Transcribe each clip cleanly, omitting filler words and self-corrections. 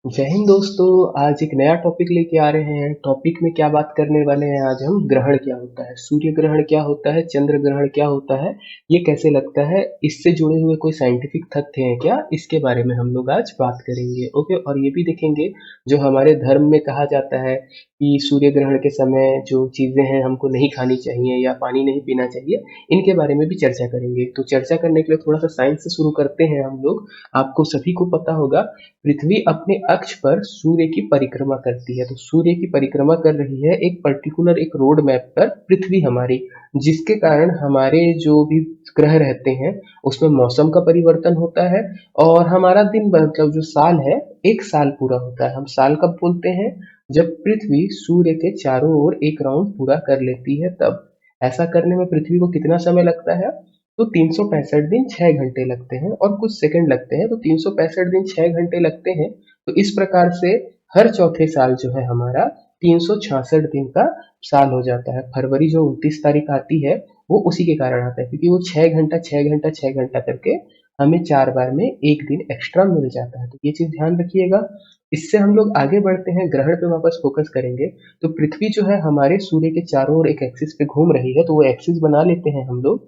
जय हिंद दोस्तों। आज एक नया टॉपिक लेके आ रहे हैं। टॉपिक में क्या बात करने वाले हैं आज हम, ग्रहण क्या होता है, सूर्य ग्रहण क्या होता है, चंद्र ग्रहण क्या होता है, ये कैसे लगता है, इससे जुड़े हुए कोई साइंटिफिक तथ्य हैं क्या, इसके बारे में हम लोग आज बात करेंगे। ओके, और ये भी देखेंगे जो हमारे धर्म में कहा जाता है कि सूर्य ग्रहण के समय जो चीजें हैं हमको नहीं खानी चाहिए या पानी नहीं पीना चाहिए, इनके बारे में भी चर्चा करेंगे। तो चर्चा करने के लिए थोड़ा सा साइंस से शुरू करते हैं हम लोग। आपको सभी को पता होगा, पृथ्वी अपने अक्ष पर सूर्य की परिक्रमा करती है। तो सूर्य की परिक्रमा कर रही है एक पर्टिकुलर एक रोड मैप पर पृथ्वी हमारी, जिसके कारण हमारे जो भी ग्रह रहते हैं उसमें मौसम का परिवर्तन होता है। और हमारा दिन मतलब जो साल है, एक साल पूरा होता है। हम साल कब बोलते हैं? जब पृथ्वी सूर्य के चारों ओर एक राउंड पूरा कर लेती है तब। ऐसा करने में पृथ्वी को कितना समय लगता है? तो 365 दिन 6 घंटे लगते हैं और कुछ सेकंड लगते हैं। तो 365 दिन 6 घंटे लगते हैं। तो इस प्रकार से हर चौथे साल जो है हमारा 366 दिन का साल हो जाता है। फरवरी जो 29 तारीख आती है वो उसी के कारण आता है, क्योंकि वो 6 घंटा 6 घंटा 6 घंटा करके हमें 4 बार में एक दिन एक्स्ट्रा मिल जाता है। तो ये चीज ध्यान रखिएगा। इससे हम लोग आगे बढ़ते हैं, ग्रहण पे वापस फोकस करेंगे। तो पृथ्वी जो है हमारे सूर्य के चारों ओर एक एक्सिस पे घूम रही है, तो वो एक्सिस बना लेते हैं हम लोग।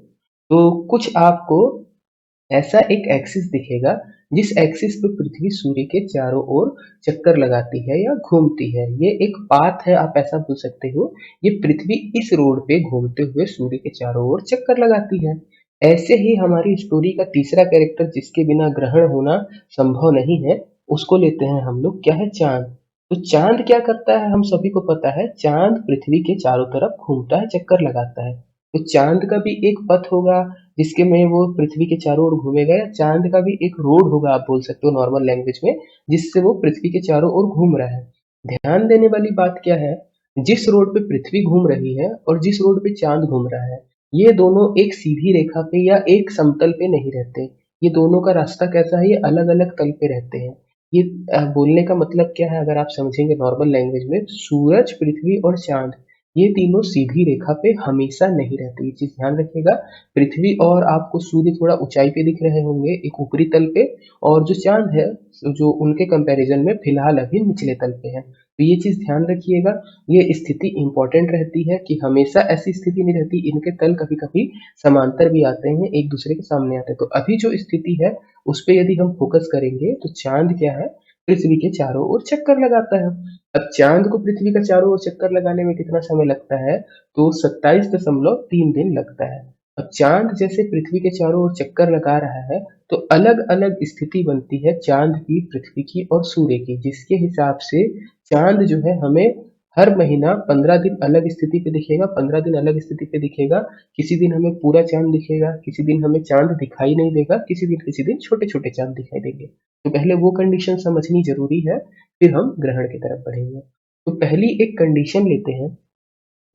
तो कुछ आपको ऐसा एक एक्सिस दिखेगा जिस एक्सिस पे पृथ्वी सूर्य के चारों ओर चक्कर लगाती है या घूमती है। ये एक पाथ है, आप ऐसा बोल सकते हो। ये पृथ्वी इस रोड पे घूमते हुए सूर्य के चारों ओर चक्कर लगाती है। ऐसे ही हमारी स्टोरी का तीसरा कैरेक्टर, जिसके बिना ग्रहण होना संभव नहीं है, उसको लेते हैं हम लोग। क्या है? चांद। तो चांद क्या करता है हम सभी को पता है। चांद पृथ्वी के चारों तरफ घूमता है, चक्कर लगाता है। तो चांद का भी एक पथ होगा जिसके में वो पृथ्वी के चारों ओर घूमेगा, या चांद का भी एक रोड होगा, आप बोल सकते हो नॉर्मल लैंग्वेज में, जिससे वो पृथ्वी के चारों ओर घूम रहा है। ध्यान देने वाली बात क्या है, जिस रोड पे पृथ्वी घूम रही है और जिस रोड पे चांद घूम रहा है, ये दोनों एक सीधी रेखा पे या एक समतल पे नहीं रहते। ये दोनों का रास्ता कैसा है, ये अलग अलग तल पे रहते हैं। ये बोलने का मतलब क्या है, अगर आप समझेंगे नॉर्मल लैंग्वेज में, सूरज, पृथ्वी और चांद, ये तीनों सीधी रेखा पे हमेशा नहीं रहते। ये चीज ध्यान रखिएगा। पृथ्वी और आपको सूर्य थोड़ा ऊंचाई पे दिख रहे होंगे, एक ऊपरी तल पे, और जो चांद है जो उनके कंपैरिजन में फिलहाल अभी निचले तल पे है। तो ये चीज ध्यान रखिएगा। ये स्थिति इंपॉर्टेंट रहती है कि हमेशा ऐसी स्थिति नहीं रहती, इनके तल कभी कभी समांतर भी आते हैं, एक दूसरे के सामने आते हैं। तो अभी जो स्थिति है उस पे यदि हम फोकस करेंगे तो चांद क्या है, पृथ्वी के चारों ओर चक्कर लगाता है। अब चांद को पृथ्वी का चारों ओर चक्कर लगाने में कितना समय लगता है? तो 27.3 दिन लगता है। अब चांद जैसे पृथ्वी के चारों ओर चक्कर लगा रहा है, तो अलग अलग स्थिति बनती है चांद की, पृथ्वी की और सूर्य की, जिसके हिसाब से चांद जो है हमें हर महीना 15 दिन अलग स्थिति पे दिखेगा, 15 दिन अलग स्थिति पे दिखेगा। किसी दिन हमें पूरा चांद दिखेगा, किसी दिन हमें चांद दिखाई नहीं देगा, किसी दिन छोटे छोटे चांद दिखाई देंगे। तो पहले वो कंडीशन समझनी जरूरी है, फिर हम ग्रहण की तरफ बढ़ेंगे। तो पहली एक कंडीशन लेते हैं,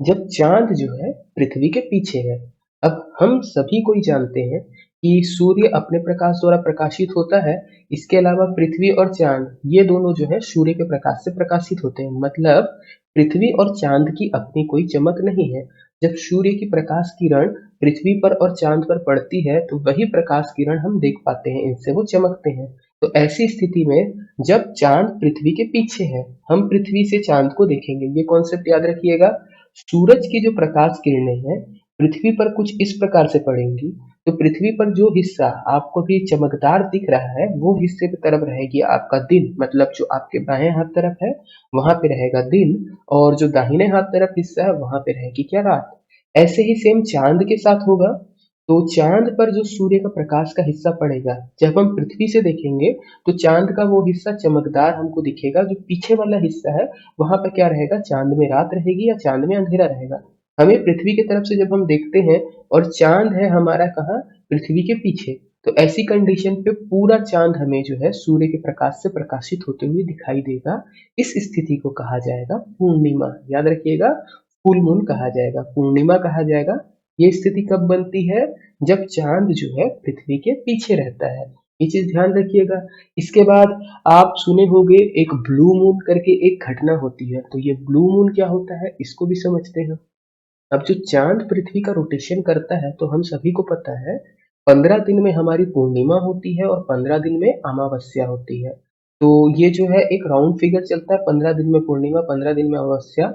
जब चांद जो है पृथ्वी के पीछे है। अब हम सभी को ही जानते हैं कि सूर्य अपने प्रकाश द्वारा प्रकाशित होता है। इसके अलावा पृथ्वी और चांद, ये दोनों जो है सूर्य के प्रकाश से प्रकाशित होते हैं। मतलब पृथ्वी और चांद की अपनी कोई चमक नहीं है। जब सूर्य की प्रकाश किरण पृथ्वी पर और चांद पर पड़ती है तो वही प्रकाश किरण हम देख पाते हैं, इनसे वो चमकते हैं। तो ऐसी स्थिति में जब चांद पृथ्वी के पीछे है, हम पृथ्वी से चांद को देखेंगे। ये कॉन्सेप्ट याद रखिएगा। सूरज की जो प्रकाश किरणें हैं पृथ्वी पर कुछ इस प्रकार से पड़ेंगी, तो पृथ्वी पर जो हिस्सा आपको भी चमकदार दिख रहा है वो हिस्से की तरफ रहेगी आपका दिन। मतलब जो आपके बाएं हाथ तरफ है वहां पे रहेगा दिन, और जो दाहिने हाथ तरफ हिस्सा है वहां पे रहेगी क्या, रात। ऐसे ही सेम चांद के साथ होगा। तो चांद पर जो सूर्य का प्रकाश का हिस्सा पड़ेगा, जब हम पृथ्वी से देखेंगे तो चांद का वो हिस्सा चमकदार हमको दिखेगा। जो पीछे वाला हिस्सा है वहां पर क्या रहेगा, चांद में रात रहेगी या चांद में अंधेरा रहेगा। हमें पृथ्वी की तरफ से जब हम देखते हैं और चांद है हमारा कहाँ, पृथ्वी के पीछे, तो ऐसी कंडीशन पे पूरा चांद हमें जो है सूर्य के प्रकाश से प्रकाशित होते हुए दिखाई देगा। इस स्थिति को कहा जाएगा पूर्णिमा। याद रखिएगा, फुल मून कहा जाएगा, पूर्णिमा कहा जाएगा। ये स्थिति कब बनती है? जब चांद जो है पृथ्वी के पीछे रहता है। ये चीज ध्यान रखिएगा। इसके बाद आप सुने होंगे एक ब्लू मून करके एक घटना होती है। तो ये ब्लू मून क्या होता है इसको भी समझते हैं। अब जो चांद पृथ्वी का रोटेशन करता है, तो हम सभी को पता है 15 दिन में हमारी पूर्णिमा होती है और 15 दिन में अमावस्या होती है। तो ये जो है एक राउंड फिगर चलता है, 15 दिन में पूर्णिमा, 15 दिन में अमावस्या।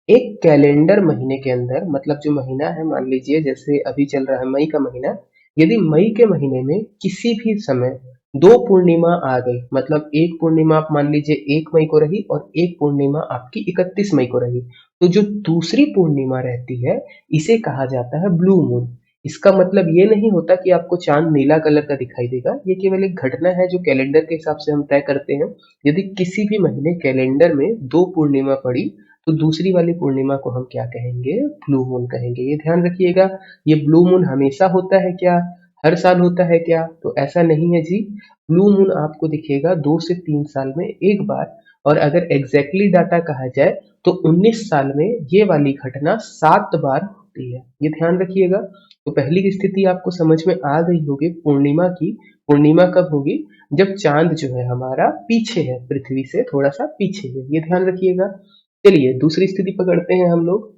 एक कैलेंडर महीने के अंदर, मतलब जो महीना है, मान लीजिए जैसे अभी चल रहा है मई का महीना, यदि मई के महीने में किसी भी समय दो पूर्णिमा आ गई, मतलब एक पूर्णिमा आप मान लीजिए 1 मई को रही और एक पूर्णिमा आपकी 31 मई को रही, तो जो दूसरी पूर्णिमा रहती है इसे कहा जाता है ब्लू मून। इसका मतलब ये नहीं होता कि आपको चांद नीला कलर का दिखाई देगा, ये केवल एक घटना है जो कैलेंडर के हिसाब से हम तय करते हैं। यदि किसी भी महीने कैलेंडर में दो पूर्णिमा पड़ी तो दूसरी वाली पूर्णिमा को हम क्या कहेंगे, ब्लू मून कहेंगे। ये ध्यान रखिएगा। ये ब्लू मून हमेशा होता है क्या, हर साल होता है क्या, तो ऐसा नहीं है जी। ब्लू मून आपको दिखेगा 2 से 3 साल में एक बार, और अगर एग्जैक्टली डाटा कहा जाए तो 19 साल में ये वाली घटना 7 बार होती है। ये ध्यान रखिएगा। तो पहली स्थिति आपको समझ में आ गई होगी पूर्णिमा की। पूर्णिमा कब होगी, जब चांद जो है हमारा पीछे है, पृथ्वी से थोड़ा सा पीछे है, ये ध्यान रखिएगा। चलिए दूसरी स्थिति पकड़ते हैं हम लोग।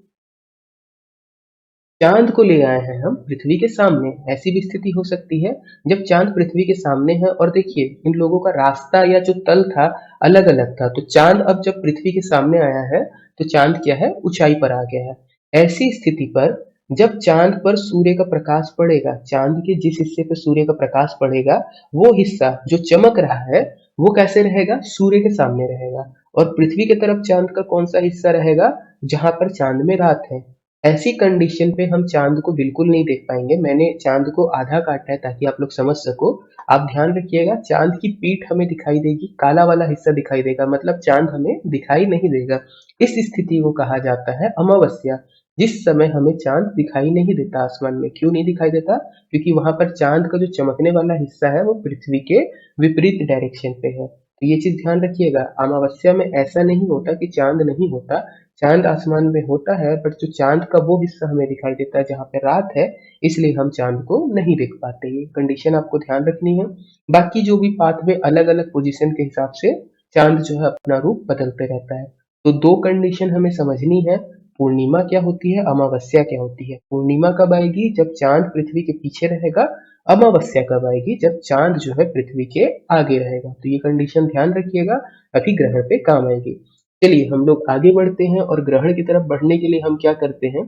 चांद को ले आए हैं हम पृथ्वी के सामने। ऐसी भी स्थिति हो सकती है जब चांद पृथ्वी के सामने है, और देखिए इन लोगों का रास्ता या जो तल था अलग अलग था, तो चांद अब जब पृथ्वी के सामने आया है तो चांद क्या है, ऊंचाई पर आ गया है। ऐसी स्थिति पर जब चांद पर सूर्य का प्रकाश पड़ेगा, चांद के जिस हिस्से पर सूर्य का प्रकाश पड़ेगा वो हिस्सा जो चमक रहा है वो कैसे रहेगा, सूर्य के सामने रहेगा। और पृथ्वी की तरफ चांद का कौन सा हिस्सा रहेगा, जहां पर चांद में रात है। ऐसी कंडीशन पे हम चांद को बिल्कुल नहीं देख पाएंगे। मैंने चांद को आधा काटा है ताकि आप लोग समझ सको। आप ध्यान रखिएगा, चांद की पीठ हमें दिखाई देगी, काला वाला हिस्सा दिखाई देगा, मतलब चांद हमें दिखाई नहीं देगा। इस स्थिति को कहा जाता है अमावस्या। जिस समय हमें चांद दिखाई नहीं देता आसमान में। क्यों नहीं दिखाई देता, क्योंकि वहां पर चांद का जो चमकने वाला हिस्सा है वो पृथ्वी के विपरीत डायरेक्शन पे है। तो ये चीज ध्यान रखिएगा। अमावस्या में ऐसा नहीं होता कि चांद नहीं होता, चांद आसमान में होता है, बट जो चांद का वो हिस्सा हमें दिखाई देता है जहाँ पे रात है, इसलिए हम चांद को नहीं देख पाते। ये कंडीशन आपको ध्यान रखनी है। बाकी जो भी पाथ में अलग अलग पोजीशन के हिसाब से चांद जो है अपना रूप बदलते रहता है। तो दो कंडीशन हमें समझनी है, पूर्णिमा क्या होती है, अमावस्या क्या होती है। पूर्णिमा कब आएगी, जब चांद पृथ्वी के पीछे रहेगा। अमावस्या कब आएगी, जब चांद जो है पृथ्वी के आगे रहेगा। तो ये कंडीशन ध्यान रखिएगा, अभी ग्रहण पे काम आएगी। चलिए हम लोग आगे बढ़ते हैं, और ग्रहण की तरफ बढ़ने के लिए हम क्या करते हैं,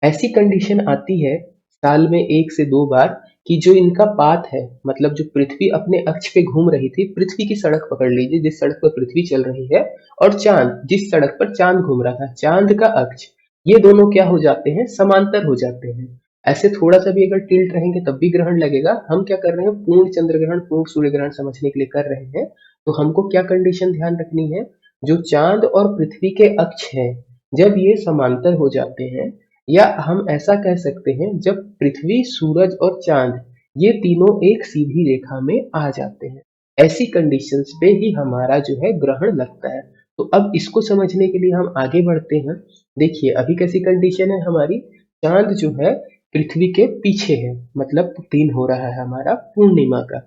ऐसी कंडीशन आती है साल में 1 से 2 बार कि जो इनका पाथ है, मतलब जो पृथ्वी अपने अक्ष पे घूम रही थी, पृथ्वी की सड़क पकड़ लीजिए जिस सड़क पर पृथ्वी चल रही है, और चांद जिस सड़क पर चांद घूम रहा था, चांद का अक्ष, ये दोनों क्या हो जाते हैं, समांतर हो जाते हैं। ऐसे थोड़ा सा भी अगर टिल्ट रहेंगे तब भी ग्रहण लगेगा। हम क्या कर रहे हैं, पूर्ण चंद्र ग्रहण पूर्ण सूर्य ग्रहण समझने के लिए कर रहे हैं। तो हमको क्या कंडीशन ध्यान रखनी है, जो चांद और पृथ्वी के अक्ष है जब ये समांतर हो जाते हैं, या हम ऐसा कह सकते हैं जब पृथ्वी, सूरज और चांद ये तीनों एक सीधी रेखा में आ जाते हैं, ऐसी कंडीशंस पे ही हमारा जो है ग्रहण लगता है। तो अब इसको समझने के लिए हम आगे बढ़ते हैं। देखिए अभी कैसी कंडीशन है हमारी, चांद जो है पृथ्वी के पीछे है, मतलब दिन हो रहा है हमारा पूर्णिमा का।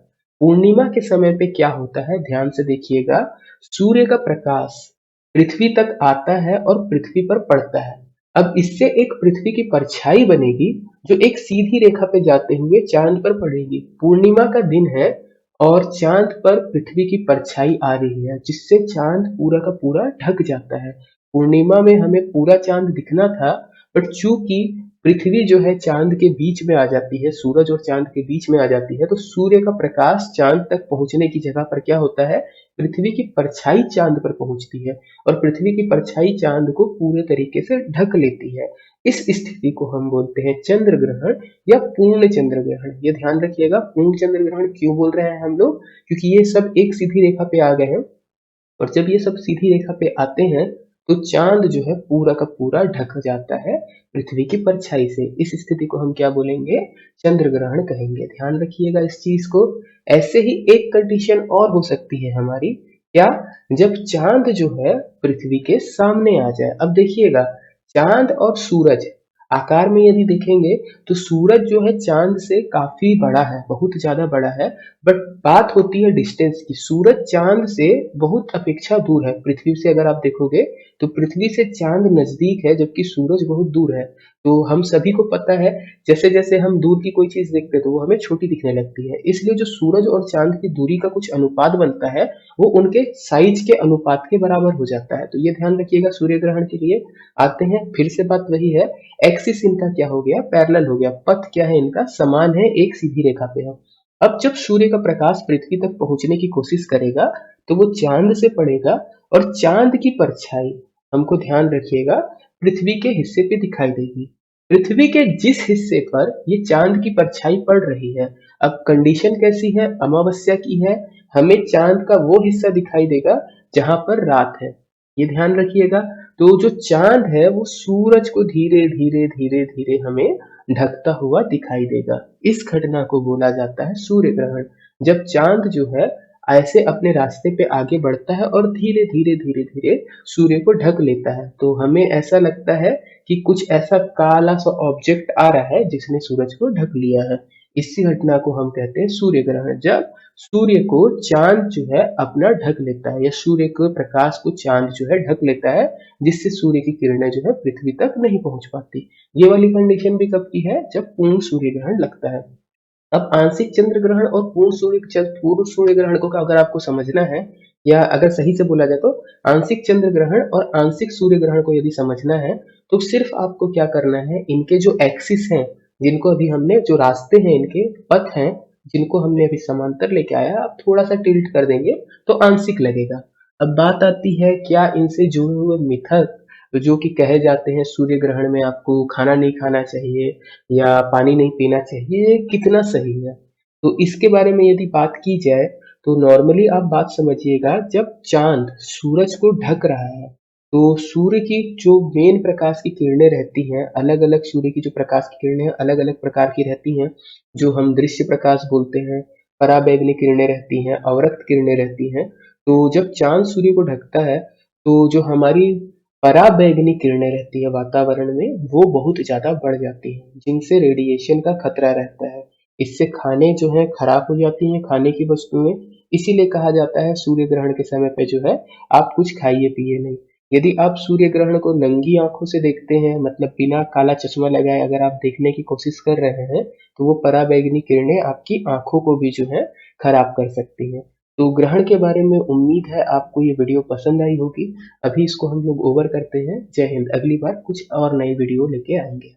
पूर्णिमा के समय पे क्या होता है, ध्यान से देखिएगा, सूर्य का प्रकाश पृथ्वी तक आता है और पृथ्वी पर पड़ता है। अब इससे एक पृथ्वी की परछाई बनेगी जो एक सीधी रेखा पे जाते हुए चांद पर पड़ेगी। पूर्णिमा का दिन है और चांद पर पृथ्वी की परछाई आ रही है, जिससे चांद पूरा का पूरा ढक जाता है। पूर्णिमा में हमें पूरा चांद दिखना था, बट चूंकि पृथ्वी जो है चांद के बीच में आ जाती है, सूरज और चांद के बीच में आ जाती है, तो सूर्य का प्रकाश चांद तक पहुंचने की जगह पर क्या होता है, पृथ्वी की परछाई चांद पर पहुंचती है, और पृथ्वी की परछाई चांद को पूरे तरीके से ढक लेती है। इस स्थिति को हम बोलते हैं चंद्र ग्रहण या पूर्ण चंद्र ग्रहण। ये ध्यान रखिएगा, पूर्ण चंद्र ग्रहण क्यों बोल रहे हैं हम लोग, क्योंकि ये सब एक सीधी रेखा पे आ गए हैं, और जब ये सब सीधी रेखा पे आते हैं तो चांद जो है पूरा का पूरा ढक जाता है पृथ्वी की परछाई से। इस स्थिति को हम क्या बोलेंगे, चंद्र ग्रहण कहेंगे। ध्यान रखिएगा इस चीज को। ऐसे ही एक कंडीशन और हो सकती है हमारी, क्या, जब चांद जो है पृथ्वी के सामने आ जाए। अब देखिएगा, चांद और सूरज आकार में यदि देखेंगे तो सूरज जो है चांद से काफी बड़ा है, बहुत ज्यादा बड़ा है। बट बात होती है डिस्टेंस की, सूरज चांद से बहुत अपेक्षा दूर है। पृथ्वी से अगर आप देखोगे तो पृथ्वी से चांद नजदीक है जबकि सूरज बहुत दूर है। तो हम सभी को पता है, जैसे जैसे हम दूर की कोई चीज देखते हैं तो वो हमें छोटी दिखने लगती है, इसलिए जो सूरज और चांद की दूरी का कुछ अनुपात बनता है वो उनके साइज के अनुपात के बराबर हो जाता है। तो ये ध्यान रखिएगा सूर्य ग्रहण के लिए। आते हैं, फिर से बात वही है, एक्सिस इनका क्या हो गया, पैरेलल हो गया, पथ क्या है इनका, समान है, एक सीधी रेखा पे है। अब जब सूर्य का प्रकाश पृथ्वी तक पहुंचने की कोशिश करेगा तो वो चांद से पड़ेगा, और चांद की परछाई, हमको ध्यान रखिएगा, पृथ्वी के हिस्से पे दिखाई देगी। पृथ्वी के जिस हिस्से पर ये चांद की परछाई पड़ रही है, अब कंडीशन कैसी है, अमावस्या की है, हमें चांद का वो हिस्सा दिखाई देगा जहां पर रात है, ये ध्यान रखिएगा। तो जो चांद है वो सूरज को धीरे धीरे धीरे धीरे हमें ढकता हुआ दिखाई देगा। इस घटना को बोला जाता है सूर्य ग्रहण। जब चांद जो है ऐसे अपने रास्ते पे आगे बढ़ता है और धीरे धीरे धीरे धीरे सूर्य को ढक लेता है, तो हमें ऐसा लगता है कि कुछ ऐसा काला सा ऑब्जेक्ट आ रहा है जिसने सूरज को ढक लिया है। इसी घटना को हम कहते हैं सूर्य ग्रहण। जब सूर्य को चांद जो है अपना ढक लेता है, या सूर्य के प्रकाश को चांद जो है ढक लेता है, जिससे सूर्य की किरणें जो है पृथ्वी तक नहीं पहुंच पाती। ये वाली कंडीशन भी कब की है, जब पूर्ण सूर्य ग्रहण लगता है। अब आंशिक चंद्र ग्रहण और पूर्ण सूर्य ग्रहण को अगर आपको समझना है, या अगर सही से बोला जाए तो आंशिक चंद्र ग्रहण और आंशिक सूर्य ग्रहण को यदि समझना है, तो सिर्फ आपको क्या करना है, इनके जो एक्सिस हैं, जिनको अभी हमने, जो रास्ते हैं इनके पथ हैं, जिनको हमने अभी समांतर लेके आया, अब थोड़ा सा टिल्ट कर देंगे तो आंशिक लगेगा। अब बात आती है, क्या इनसे जुड़े हुए मिथक जो कि कहे जाते हैं सूर्य ग्रहण में आपको खाना नहीं खाना चाहिए या पानी नहीं पीना चाहिए, ये कितना सही है? तो इसके बारे में यदि बात की जाए, तो नॉर्मली आप बात समझिएगा, जब चांद सूरज को ढक रहा है, तो सूर्य की जो मेन प्रकाश की किरणें रहती हैं, अलग अलग सूर्य की जो प्रकाश की किरणें अलग अलग प्रकार की रहती हैं, जो हम दृश्य प्रकाश बोलते हैं, पराबैंगनी किरणें रहती हैं, अवरक्त किरणें रहती हैं। तो जब चांद सूर्य को ढकता है, तो जो हमारी पराबैंगनी किरणें रहती है वातावरण में, वो बहुत ज्यादा बढ़ जाती हैं, जिनसे रेडिएशन का खतरा रहता है। इससे खाने जो है खराब हो जाती हैं, खाने की वस्तुएं। इसीलिए कहा जाता है सूर्य ग्रहण के समय पे जो है आप कुछ खाइए पिए नहीं। यदि आप सूर्य ग्रहण को नंगी आंखों से देखते हैं, मतलब बिना काला चश्मा लगाए अगर आप देखने की कोशिश कर रहे हैं, तो वो पराबैंगनी किरणें आपकी आंखों को भी जो है खराब कर सकती हैं। तो ग्रहण के बारे में उम्मीद है आपको ये वीडियो पसंद आई होगी। अभी इसको हम लोग ओवर करते हैं। जय हिंद। अगली बार कुछ और नई वीडियो लेके आएंगे।